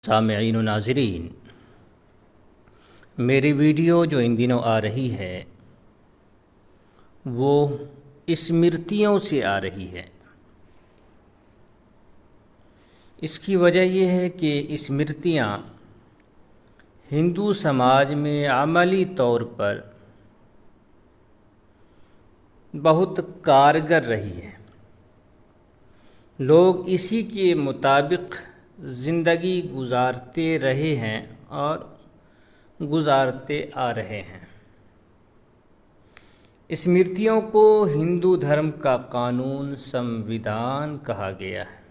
सामईन व नाज़रीन, मेरी वीडियो जो इन दिनों आ रही है वो स्मृतियों से आ रही है। इसकी वजह यह है कि स्मृतियाँ हिंदू समाज में अमली तौर पर बहुत कारगर रही है। लोग इसी के मुताबिक ज़िंदगी गुजारते रहे हैं और गुजारते आ रहे हैं। स्मृतियों को हिंदू धर्म का कानून संविधान कहा गया है।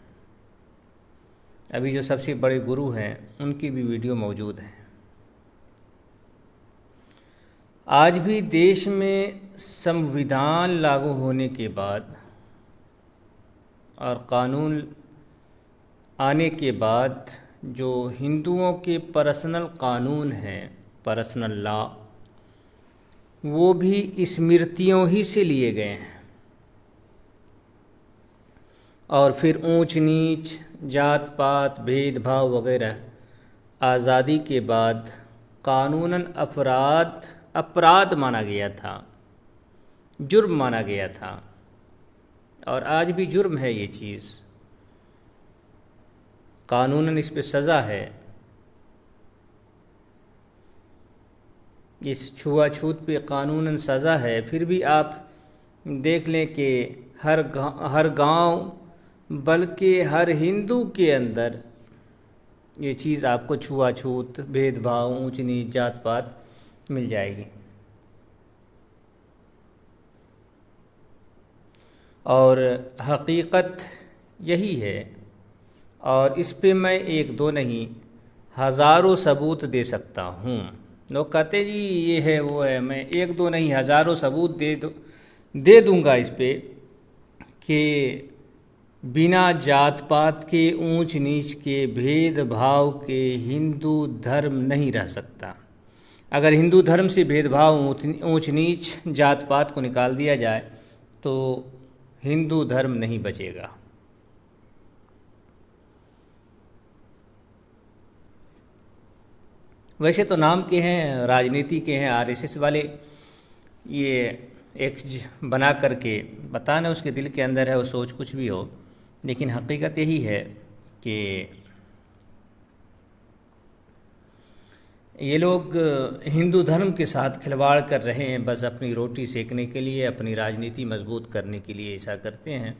अभी जो सबसे बड़े गुरु हैं उनकी भी वीडियो मौजूद है। आज भी देश में संविधान लागू होने के बाद और कानून आने के बाद जो हिंदुओं के पर्सनल कानून हैं, पर्सनल लॉ, वो भी स्मृतियों ही से लिए गए हैं। और फिर ऊंच नीच, जात पात, भेदभाव वगैरह आज़ादी के बाद कानूनन अपराध माना गया था, जुर्म माना गया था। और आज भी जुर्म है ये चीज़, कानूनन इस पे सज़ा है। इस छुआछूत पे कानूनन सज़ा है। फिर भी आप देख लें कि हर गांव बल्कि हर हिंदू के अंदर ये चीज़ आपको छुआछूत, भेदभाव, ऊंच नीच, जात पात मिल जाएगी। और हकीकत यही है। और इस पे मैं एक दो नहीं हज़ारों सबूत दे सकता हूँ। लोग कहते जी ये है वो है, मैं एक दो नहीं हज़ारों सबूत दे दूँगा इस पे कि बिना जात पात के, ऊंच नीच के, भेदभाव के हिंदू धर्म नहीं रह सकता। अगर हिंदू धर्म से भेदभाव, ऊंच नीच, जात पात को निकाल दिया जाए तो हिंदू धर्म नहीं बचेगा। वैसे तो नाम के हैं, राजनीति के हैं, आरएसएस वाले ये एक्स बना करके बताना उसके दिल के अंदर है, वो सोच कुछ भी हो, लेकिन हकीकत यही है कि ये लोग हिंदू धर्म के साथ खिलवाड़ कर रहे हैं, बस अपनी रोटी सेकने के लिए, अपनी राजनीति मजबूत करने के लिए ऐसा करते हैं।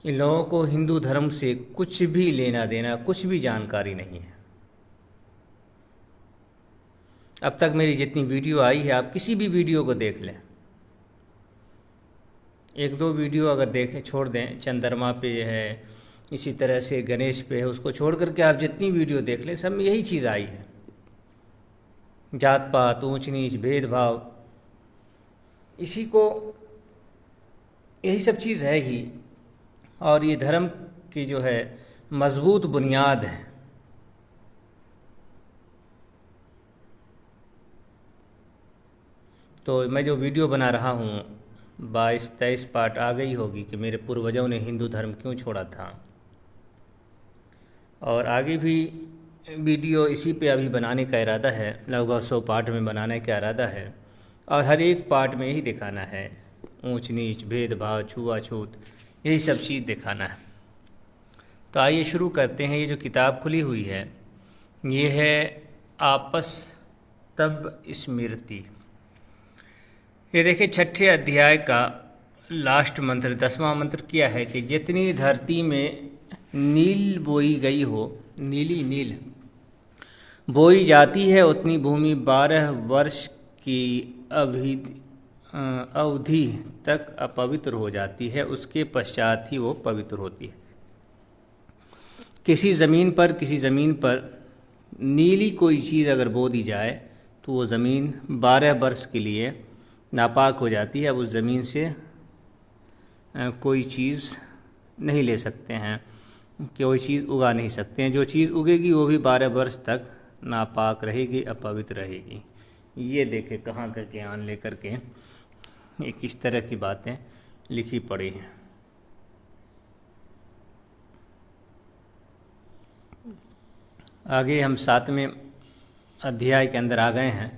इन लोगों को हिंदू धर्म से कुछ भी लेना देना, कुछ भी जानकारी नहीं है। अब तक मेरी जितनी वीडियो आई है, आप किसी भी वीडियो को देख लें, एक दो वीडियो अगर देखें छोड़ दें, चंद्रमा पे है, इसी तरह से गणेश पे है, उसको छोड़ करके आप जितनी वीडियो देख लें सब में यही चीज़ आई है। जात पात, ऊंच नीच, भेदभाव, इसी को, यही सब चीज़ है ही। और ये धर्म की जो है मजबूत बुनियाद है। तो मैं जो वीडियो बना रहा हूँ 22-23 पार्ट आ गई होगी कि मेरे पूर्वजों ने हिंदू धर्म क्यों छोड़ा था। और आगे भी वीडियो इसी पे अभी बनाने का इरादा है, लगभग 100 पार्ट में बनाने का इरादा है। और हर एक पार्ट में यही दिखाना है, ऊंच नीच, भेदभाव, छुआछूत, यही सब चीज़ दिखाना है। तो आइए शुरू करते हैं। ये जो किताब खुली हुई है ये है आपस तब स्मृति। ये देखिए 6ठे अध्याय का लास्ट मंत्र, 10वां मंत्र क्या है कि जितनी धरती में नील बोई गई हो, नीली नील बोई जाती है, उतनी भूमि 12 वर्ष की अवधि तक अपवित्र हो जाती है, उसके पश्चात ही वो पवित्र होती है। किसी ज़मीन पर नीली कोई चीज़ अगर बो दी जाए तो वो ज़मीन 12 वर्ष के लिए नापाक हो जाती है। अब उस ज़मीन से कोई चीज़ नहीं ले सकते हैं, कोई चीज़ उगा नहीं सकते हैं। जो चीज़ उगेगी वो भी 12 वर्ष तक नापाक रहेगी, अपवित्र रहेगी। ये देखे कहाँ का ज्ञान लेकर के ये किस तरह की बातें लिखी पड़ी हैं। आगे हम 7वें अध्याय के अंदर आ गए हैं।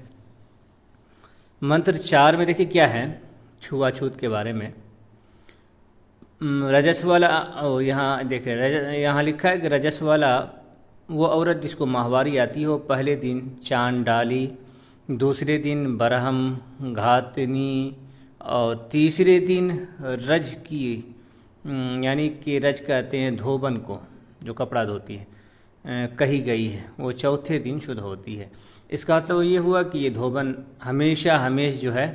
मंत्र 4 में देखिए क्या है, छुआछूत के बारे में। रजस वाला, यहाँ देखिए यहाँ लिखा है कि रजस वाला वो औरत जिसको माहवारी आती हो, पहले दिन चांद डाली, दूसरे दिन बरहम घातनी, और तीसरे दिन रज की, यानी कि रज कहते हैं धोबन को, जो कपड़ा धोती है, कही गई है, वो चौथे दिन शुद्ध होती है। इसका तो ये हुआ कि ये धोबन हमेशा जो है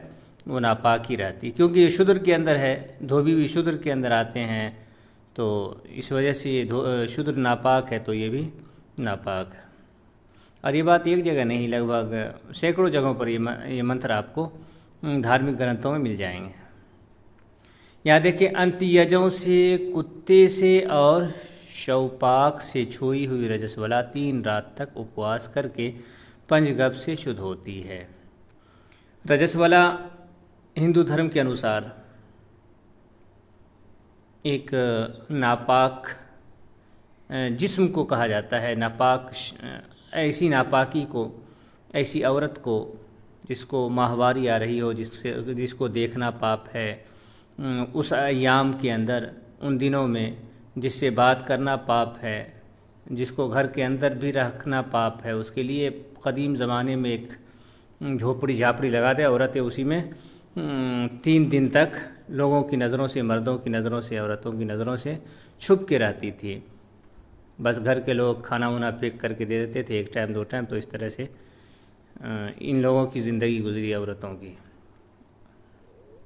वो नापाक ही रहती, क्योंकि ये शूद्र के अंदर है, धोबी भी शूद्र के अंदर आते हैं, तो इस वजह से ये शूद्र नापाक है तो ये भी नापाक है। और ये बात एक जगह नहीं, लगभग सैकड़ों जगहों पर ये मंत्र आपको धार्मिक ग्रंथों में मिल जाएंगे। यहाँ देखिए, अंत्यजों से, कुत्ते से और शवपाक से छुई हुई रजस्वला 3 रात तक उपवास करके पंचगव्य से शुद्ध होती है। रजस्वला हिंदू धर्म के अनुसार एक नापाक जिस्म को कहा जाता है। नापाक, ऐसी नापाकी को, ऐसी औरत को जिसको माहवारी आ रही हो, जिसको देखना पाप है, उस अय्याम के अंदर, उन दिनों में जिससे बात करना पाप है, जिसको घर के अंदर भी रखना पाप है, उसके लिए कदीम ज़माने में एक झोपड़ी झापड़ी लगा दे औरतें, उसी में 3 दिन तक लोगों की नज़रों से, मर्दों की नज़रों से, औरतों की नज़रों से छुप के रहती थी। बस घर के लोग खाना वाना पैक करके दे देते थे, 1 टाइम 2 टाइम, तो इस तरह से इन लोगों की ज़िंदगी गुजरी, औरतों की,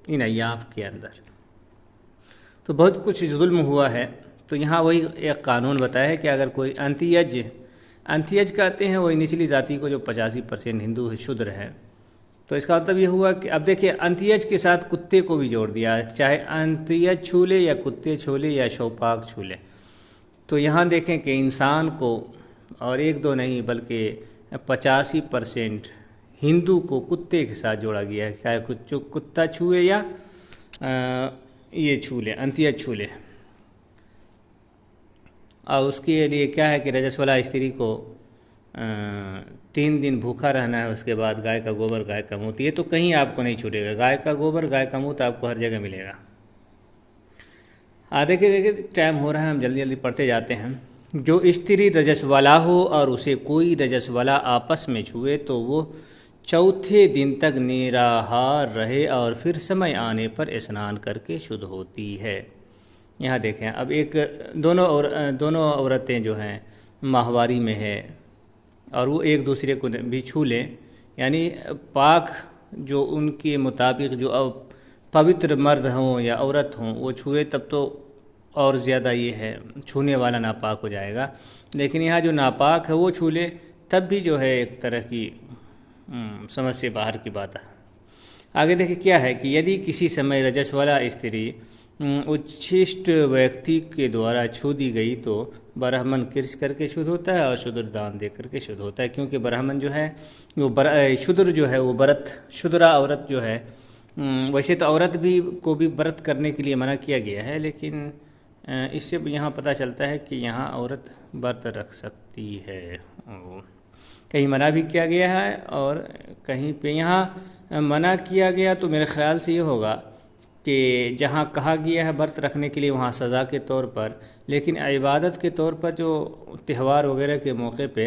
इन अय्याम के अंदर। तो बहुत कुछ जुल्म हुआ है। तो यहाँ वही एक कानून बताया है कि अगर कोई अंत्यज कहते हैं वही निचली जाति को, जो 85% हिंदू शूद्र हैं, तो इसका मतलब ये हुआ कि अब देखिए, अंत्यज के साथ कुत्ते को भी जोड़ दिया, चाहे अंत्यज छू ले या कुत्ते छू ले या शवपाक छू ले। तो यहाँ देखें कि इंसान को, और 1-2 नहीं बल्कि 85% हिंदू को कुत्ते के साथ जोड़ा गया है, चाहे कुत्ता छुए या ये छू ले, अंत्यज छू ले। और उसके लिए क्या है कि रजस्वला स्त्री को 3 दिन भूखा रहना है, उसके बाद गाय का गोबर, गाय का मूत्र, ये तो कहीं आपको नहीं छूटेगा। गाय का गोबर, गाय का मूत्र आपको हर जगह मिलेगा। देखिए टाइम हो रहा है, हम जल्दी जल्दी पढ़ते जाते हैं। जो स्त्री रजस्वला हो और उसे कोई रजस्वला आपस में छुए तो वो चौथे दिन तक निराहार रहे और फिर समय आने पर स्नान करके शुद्ध होती है। यहाँ देखें, अब दोनों औरतें जो हैं माहवारी में है और वो एक दूसरे को भी छू लें, यानी पाक जो उनके मुताबिक जो अब पवित्र मर्द हों या औरत हों वो छुए, तब तो और ज़्यादा ये है, छूने वाला नापाक हो जाएगा। लेकिन यहाँ जो नापाक है वो छू ले, तब भी जो है एक तरह की समझ से बाहर की बात है। आगे देखिए क्या है कि यदि किसी समय रजस्वला स्त्री उच्छिष्ट व्यक्ति के द्वारा छू दी गई तो ब्राह्मण कृष करके शुद्ध होता है और शूद्र दान दे करके शुद्ध होता है। क्योंकि ब्राह्मण जो है वो शूद्र जो है वो शूद्रा औरत जो है, वैसे तो औरत भी को भी व्रत करने के लिए मना किया गया है, लेकिन इससे यहाँ पता चलता है कि यहाँ औरत व्रत रख सकती है। कहीं मना भी किया गया है और कहीं पे यहाँ मना किया गया, तो मेरे ख़्याल से ये होगा कि जहाँ कहा गया है व्रत रखने के लिए वहाँ सज़ा के तौर पर, लेकिन इबादत के तौर पर जो त्यौहार वगैरह के मौके पे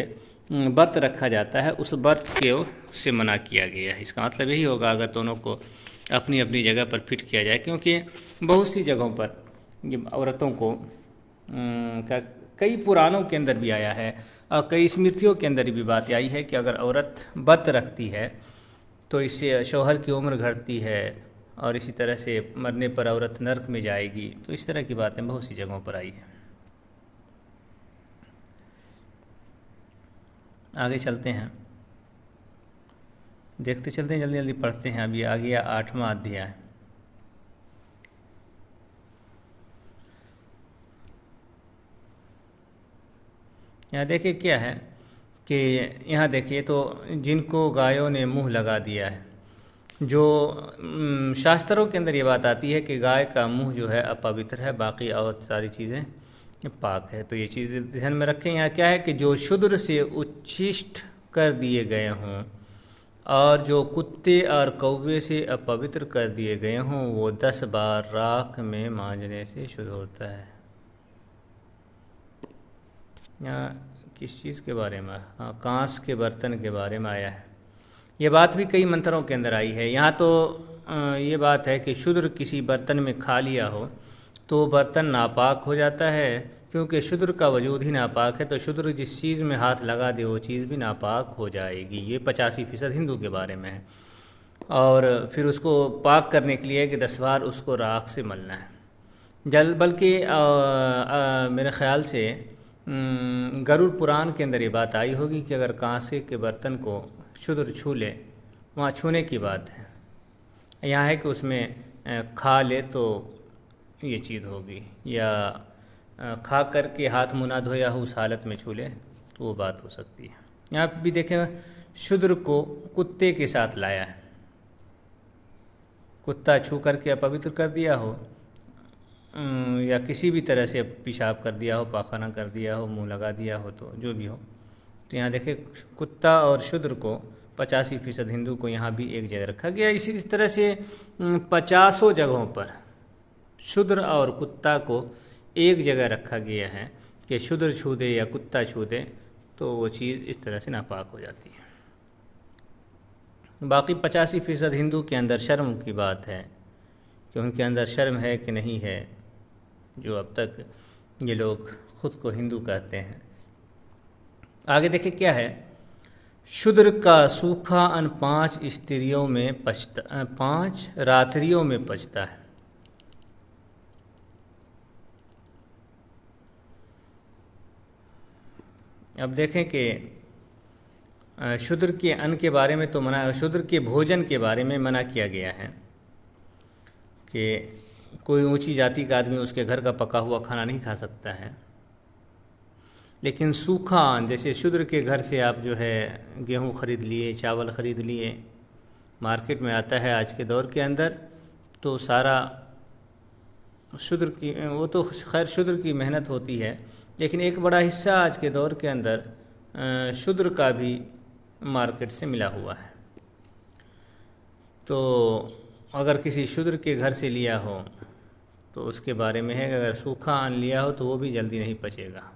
व्रत रखा जाता है, उस व्रत के से मना किया गया है। इसका मतलब यही होगा अगर दोनों को अपनी अपनी जगह पर फिट किया जाए, क्योंकि बहुत सी जगहों पर ये औरतों को कई पुराणों के अंदर भी आया है और कई स्मृतियों के अंदर भी बात आई है कि अगर औरत व्रत रखती है तो इससे शौहर की उम्र घटती है और इसी तरह से मरने पर औरत नरक में जाएगी। तो इस तरह की बातें बहुत सी जगहों पर आई हैं। आगे चलते हैं, देखते चलते हैं, जल्दी जल्दी पढ़ते हैं। अभी आ गया 8वां अध्याय। यहाँ देखिए क्या है कि यहाँ देखिए, तो जिनको गायों ने मुंह लगा दिया है, जो शास्त्रों के अंदर ये बात आती है कि गाय का मुंह जो है अपवित्र है, बाकी और सारी चीज़ें पाक है। तो ये चीज़ ध्यान में रखें। यहाँ क्या है कि जो शूद्र से उच्छिष्ट कर दिए गए हों और जो कुत्ते और कौवे से अपवित्र कर दिए गए हों वो 10 बार राख में मांजने से शुद्ध होता है। यहाँ किस चीज़ के बारे में? हाँ, कांस के बर्तन के बारे में आया है। ये बात भी कई मंत्रों के अंदर आई है। यहाँ तो ये बात है कि शूद्र किसी बर्तन में खा लिया हो तो बर्तन नापाक हो जाता है, क्योंकि शूद्र का वजूद ही नापाक है। तो शूद्र जिस चीज़ में हाथ लगा दे वो चीज़ भी नापाक हो जाएगी। ये 85% हिंदू के बारे में है। और फिर उसको पाक करने के लिए कि 10 बार उसको राख से मलना है। बल्कि मेरे ख़्याल से गरुड़ पुराण के अंदर ये बात आई होगी कि अगर कांसे के बर्तन को शूद्र छू ले, वहाँ छूने की बात है। यहाँ है कि उसमें खा ले तो ये चीज़ होगी, या खा कर के हाथ मुँह ना धोया हो उस हालत में छू ले तो वो बात हो सकती है। यहाँ भी देखें, शूद्र को कुत्ते के साथ लाया है। कुत्ता छू करके अपवित्र कर दिया हो या किसी भी तरह से पेशाब कर दिया हो, पाखाना कर दिया हो, मुंह लगा दिया हो, तो जो भी हो। तो यहाँ देखें, कुत्ता और शूद्र को 85% हिंदू को यहाँ भी एक जगह रखा गया। इसी तरह से 50 जगहों पर शूद्र और कुत्ता को एक जगह रखा गया है कि शूद्र छू दे या कुत्ता छू दे तो वो चीज़ इस तरह से नापाक हो जाती है। बाकी 85% हिंदू के अंदर शर्म की बात है कि उनके अंदर शर्म है कि नहीं है, जो अब तक ये लोग खुद को हिंदू कहते हैं। आगे देखें क्या है, शूद्र का सूखा अन्न 5 स्त्रियों में पचता, 5 रात्रियों में पचता है। अब देखें कि शूद्र के अन्न के बारे में तो मना, शूद्र के भोजन के बारे में मना किया गया है कि कोई ऊंची जाति का आदमी उसके घर का पका हुआ खाना नहीं खा सकता है। लेकिन सूखा अन्न, जैसे शूद्र के घर से आप जो है गेहूं खरीद लिए, चावल खरीद लिए, मार्केट में आता है आज के दौर के अंदर, तो सारा शूद्र की, वो तो खैर शूद्र की मेहनत होती है, लेकिन एक बड़ा हिस्सा आज के दौर के अंदर शूद्र का भी मार्केट से मिला हुआ है। तो अगर किसी शूद्र के घर से लिया हो तो उसके बारे में है कि अगर सूखा अन्न लिया हो तो वो भी जल्दी नहीं पचेगा।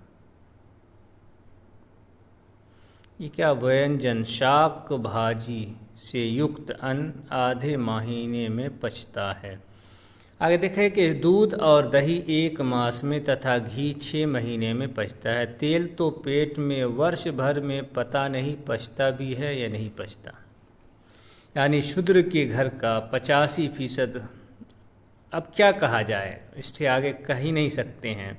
ये क्या व्यंजन, शाक भाजी से युक्त अन्न आधे महीने में पचता है। आगे देखें कि दूध और दही 1 मास में तथा घी 6 महीने में पचता है। तेल तो पेट में वर्ष भर में पता नहीं पचता भी है या नहीं पचता। यानी शूद्र के घर का 85%, अब क्या कहा जाए, इससे आगे कह ही नहीं सकते हैं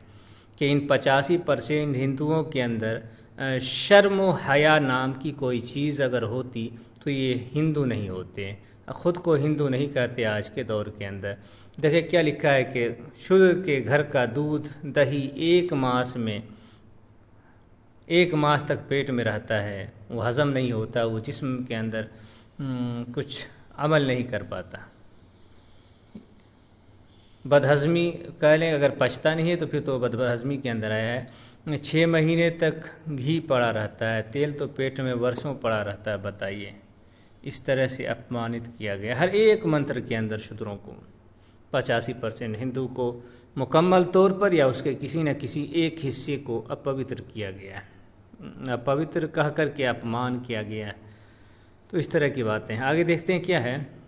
कि इन 85% हिंदुओं के अंदर शर्म व हया नाम की कोई चीज़ अगर होती तो ये हिंदू नहीं होते, ख़ुद को हिंदू नहीं कहते आज के दौर के अंदर। देखिए क्या लिखा है कि शूद्र के घर का दूध दही 1 मास में, 1 मास तक पेट में रहता है, वो हज़म नहीं होता, वो जिस्म के अंदर कुछ अमल नहीं कर पाता। बदहज़मी कह लें, अगर पचता नहीं है तो फिर तो बदहज़मी के अंदर आया है। 6 महीने तक घी पड़ा रहता है, तेल तो पेट में वर्षों पड़ा रहता है। बताइए, इस तरह से अपमानित किया गया हर एक मंत्र के अंदर शूद्रों को। 85% हिंदू को मुकम्मल तौर पर या उसके किसी न किसी एक हिस्से को अपवित्र किया गया है, अपवित्र कह कर के अपमान किया गया है। तो इस तरह की बातें हैं। आगे देखते हैं क्या है,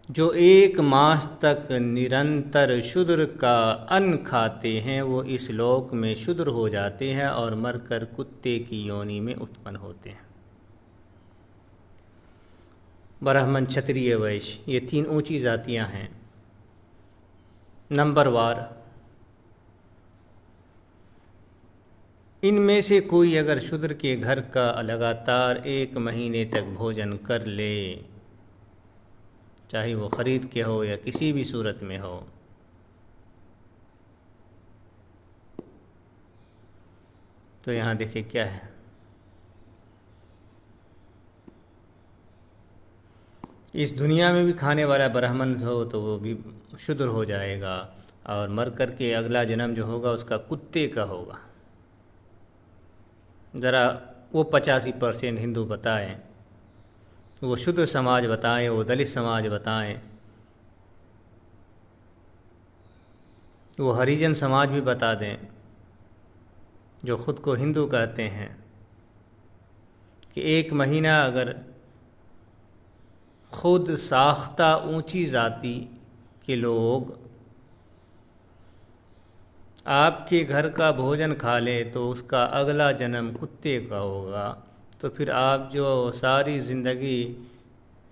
जो 1 मास तक निरंतर शूद्र का अन्न खाते हैं वो इस लोक में शूद्र हो जाते हैं और मरकर कुत्ते की योनि में उत्पन्न होते हैं। ब्राह्मण, क्षत्रिय, वैश्य, ये 3 ऊंची जातियां हैं नंबरवार। इनमें से कोई अगर शूद्र के घर का लगातार 1 महीने तक भोजन कर ले, चाहे वो ख़रीद के हो या किसी भी सूरत में हो, तो यहाँ देखिए क्या है, इस दुनिया में भी खाने वाला ब्राह्मण हो तो वो भी शूद्र हो जाएगा, और मर कर के अगला जन्म जो होगा उसका कुत्ते का होगा। ज़रा वो 85% हिंदू बताएं, वो शूद्र समाज बताएं, वो दलित समाज बताएं, वो हरिजन समाज भी बता दें जो ख़ुद को हिंदू कहते हैं कि 1 महीना अगर खुद साख्ता ऊंची जाति के लोग आपके घर का भोजन खा ले तो उसका अगला जन्म कुत्ते का होगा, तो फिर आप जो सारी ज़िंदगी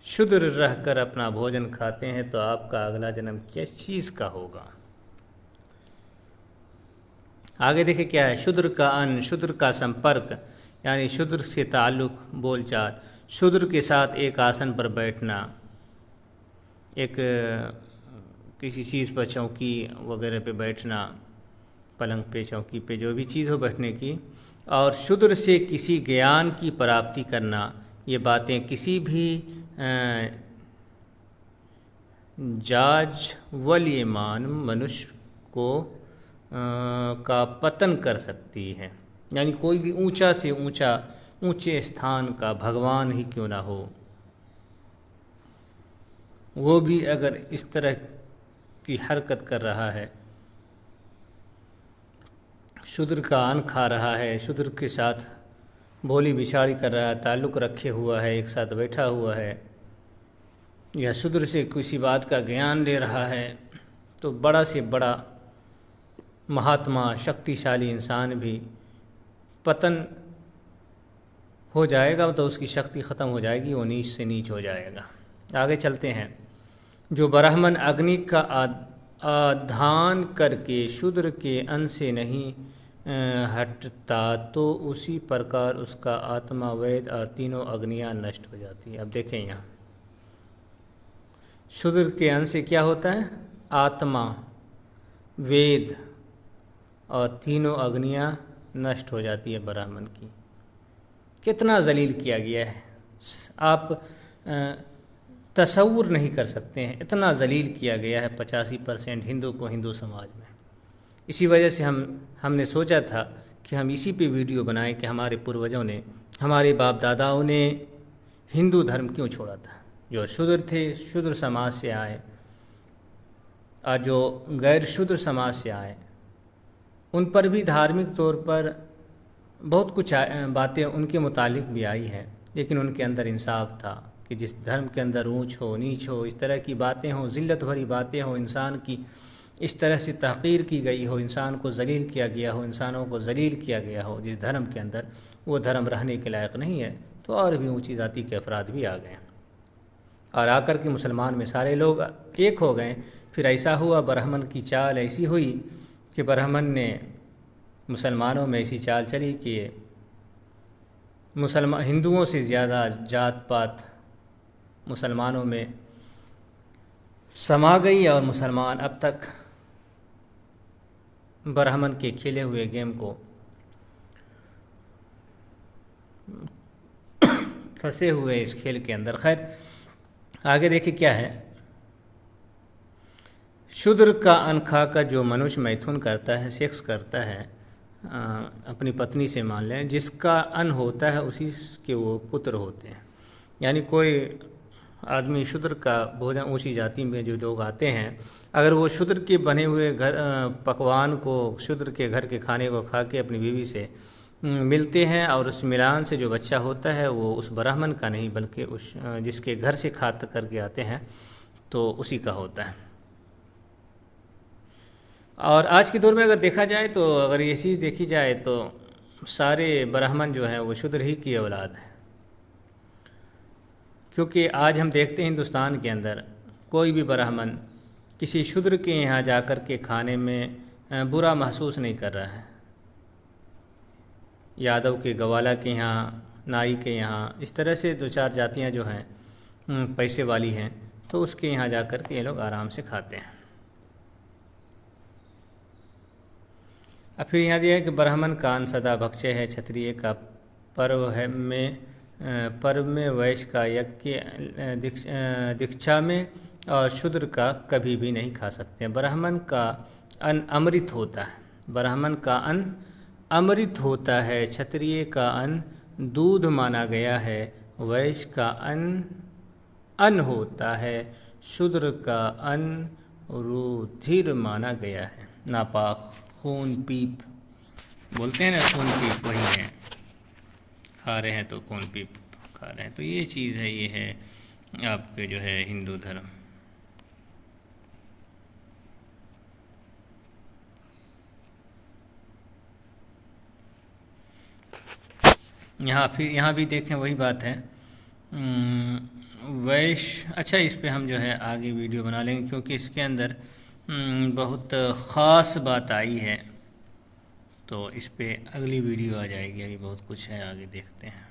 शुद्र रहकर अपना भोजन खाते हैं तो आपका अगला जन्म किस चीज़ का होगा। आगे देखिए क्या है, शूद्र का अन्न, शूद्र का संपर्क, यानी शूद्र से ताल्लुक़, बोलचाल, शूद्र के साथ एक आसन पर बैठना, एक किसी चीज़ पर, चौकी वगैरह पे बैठना, पलंग पे, चौकी पे, जो भी चीज़ हो बैठने की, और शूद्र से किसी ज्ञान की प्राप्ति करना, ये बातें किसी भी जाज वल ईमान मनुष्य को का पतन कर सकती है। यानी कोई भी ऊंचा से ऊंचे स्थान का भगवान ही क्यों ना हो, वो भी अगर इस तरह की हरकत कर रहा है, शूद्र का अन्न खा रहा है, शूद्र के साथ बोली बिछाड़ी कर रहा है, ताल्लुक़ रखे हुआ है, एक साथ बैठा हुआ है, या शूद्र से किसी बात का ज्ञान ले रहा है, तो बड़ा से बड़ा महात्मा शक्तिशाली इंसान भी पतन हो जाएगा, तो उसकी शक्ति ख़त्म हो जाएगी, वो नीच से नीच हो जाएगा। आगे चलते हैं। जो ब्राह्मण अग्नि का आधान करके शूद्र के अन्न से नहीं हटता तो उसी प्रकार उसका आत्मा, वेद और तीनों अग्नियाँ नष्ट हो जाती है। अब देखें यहाँ, शूद्र के अन्न से क्या होता है? आत्मा, वेद और तीनों अग्नियाँ नष्ट हो जाती है ब्राह्मण की। कितना जलील किया गया है, आप तसव्वुर नहीं कर सकते हैं, इतना जलील किया गया है 85% हिंदू को हिंदू समाज में। इसी वजह से हमने सोचा था कि हम इसी पे वीडियो बनाएं कि हमारे पूर्वजों ने, हमारे बाप दादाओं ने हिंदू धर्म क्यों छोड़ा था। जो शूद्र थे, शूद्र समाज से आए, और जो गैर शूद्र समाज से आए, उन पर भी धार्मिक तौर पर बहुत कुछ बातें उनके मुतालिक भी आई हैं, लेकिन उनके अंदर इंसाफ था कि जिस धर्म के अंदर ऊंच हो, नीच हो, इस तरह की बातें हों, ज़िल्लत भरी बातें हों, इंसान की इस तरह से तहक़ीर की गई हो, इंसान को ज़लील किया गया हो, इंसानों को ज़लील किया गया हो, जिस धर्म के अंदर वो धर्म रहने के लायक नहीं है, तो और भी ऊंची जाति के अफराद भी आ गए और आकर के मुसलमान में सारे लोग एक हो गए। फिर ऐसा हुआ, ब्राह्मण की चाल ऐसी हुई कि ब्राह्मण ने, मुसलमानों में ऐसी चाल चली कि मुसलमान हिंदुओं से ज़्यादा जात पात मुसलमानों में समा गई, और मुसलमान अब तक ब्राह्मण के खेले हुए गेम को फंसे हुए इस खेल के अंदर। खैर आगे देखिए क्या है, शूद्र का अन्न खाकर जो मनुष्य मैथुन करता है, सेक्स करता है अपनी पत्नी से, मान लें जिसका अन्न होता है उसी के वो पुत्र होते हैं। यानी कोई आदमी शूद्र का भोजन, ऊंची जाति में जो लोग आते हैं, अगर वो शूद्र के बने हुए घर पकवान को, शूद्र के घर के खाने को खा के अपनी बीवी से मिलते हैं, और उस मिलान से जो बच्चा होता है वो उस ब्राह्मण का नहीं बल्कि उस जिसके घर से खाते करके आते हैं तो उसी का होता है। और आज के दौर में अगर देखा जाए तो, अगर ये चीज़ देखी जाए तो सारे ब्राह्मण जो हैं वो शूद्र ही की औलाद है, क्योंकि आज हम देखते हैं हिंदुस्तान के अंदर कोई भी ब्राह्मण किसी शूद्र के यहाँ जाकर के खाने में बुरा महसूस नहीं कर रहा है। यादव के, गवाला के यहाँ, नाई के यहाँ, इस तरह से 2-4 जातियाँ जो हैं पैसे वाली हैं, तो उसके यहाँ जाकर के ये लोग आराम से खाते हैं। अब फिर यहाँ दिया है कि ब्राह्मण का अन्न सदा भक्षय है, क्षत्रिय का पर्व में, वैश्य का यज्ञ दीक्षा में, और शूद्र का कभी भी नहीं खा सकते। ब्राह्मण का अन्न अमृत होता है, ब्राह्मण का अन्न अमृत होता है, क्षत्रिय का अन्न दूध माना गया है, वैश्य का अन्न अन्न होता है, शूद्र का अन्न रुधिर माना गया है। नापाक खून पीप बोलते हैं ना, खून पीप वही है, खा रहे हैं तो खून पीप खा रहे हैं। तो ये चीज़ है, ये है आपके जो है हिंदू धर्म। यहाँ भी देखें वही बात है। वैश्य, अच्छा इस पे हम जो है आगे वीडियो बना लेंगे, क्योंकि इसके अंदर बहुत ख़ास बात आई है, तो इस पे अगली वीडियो आ जाएगी। अभी बहुत कुछ है, आगे देखते हैं।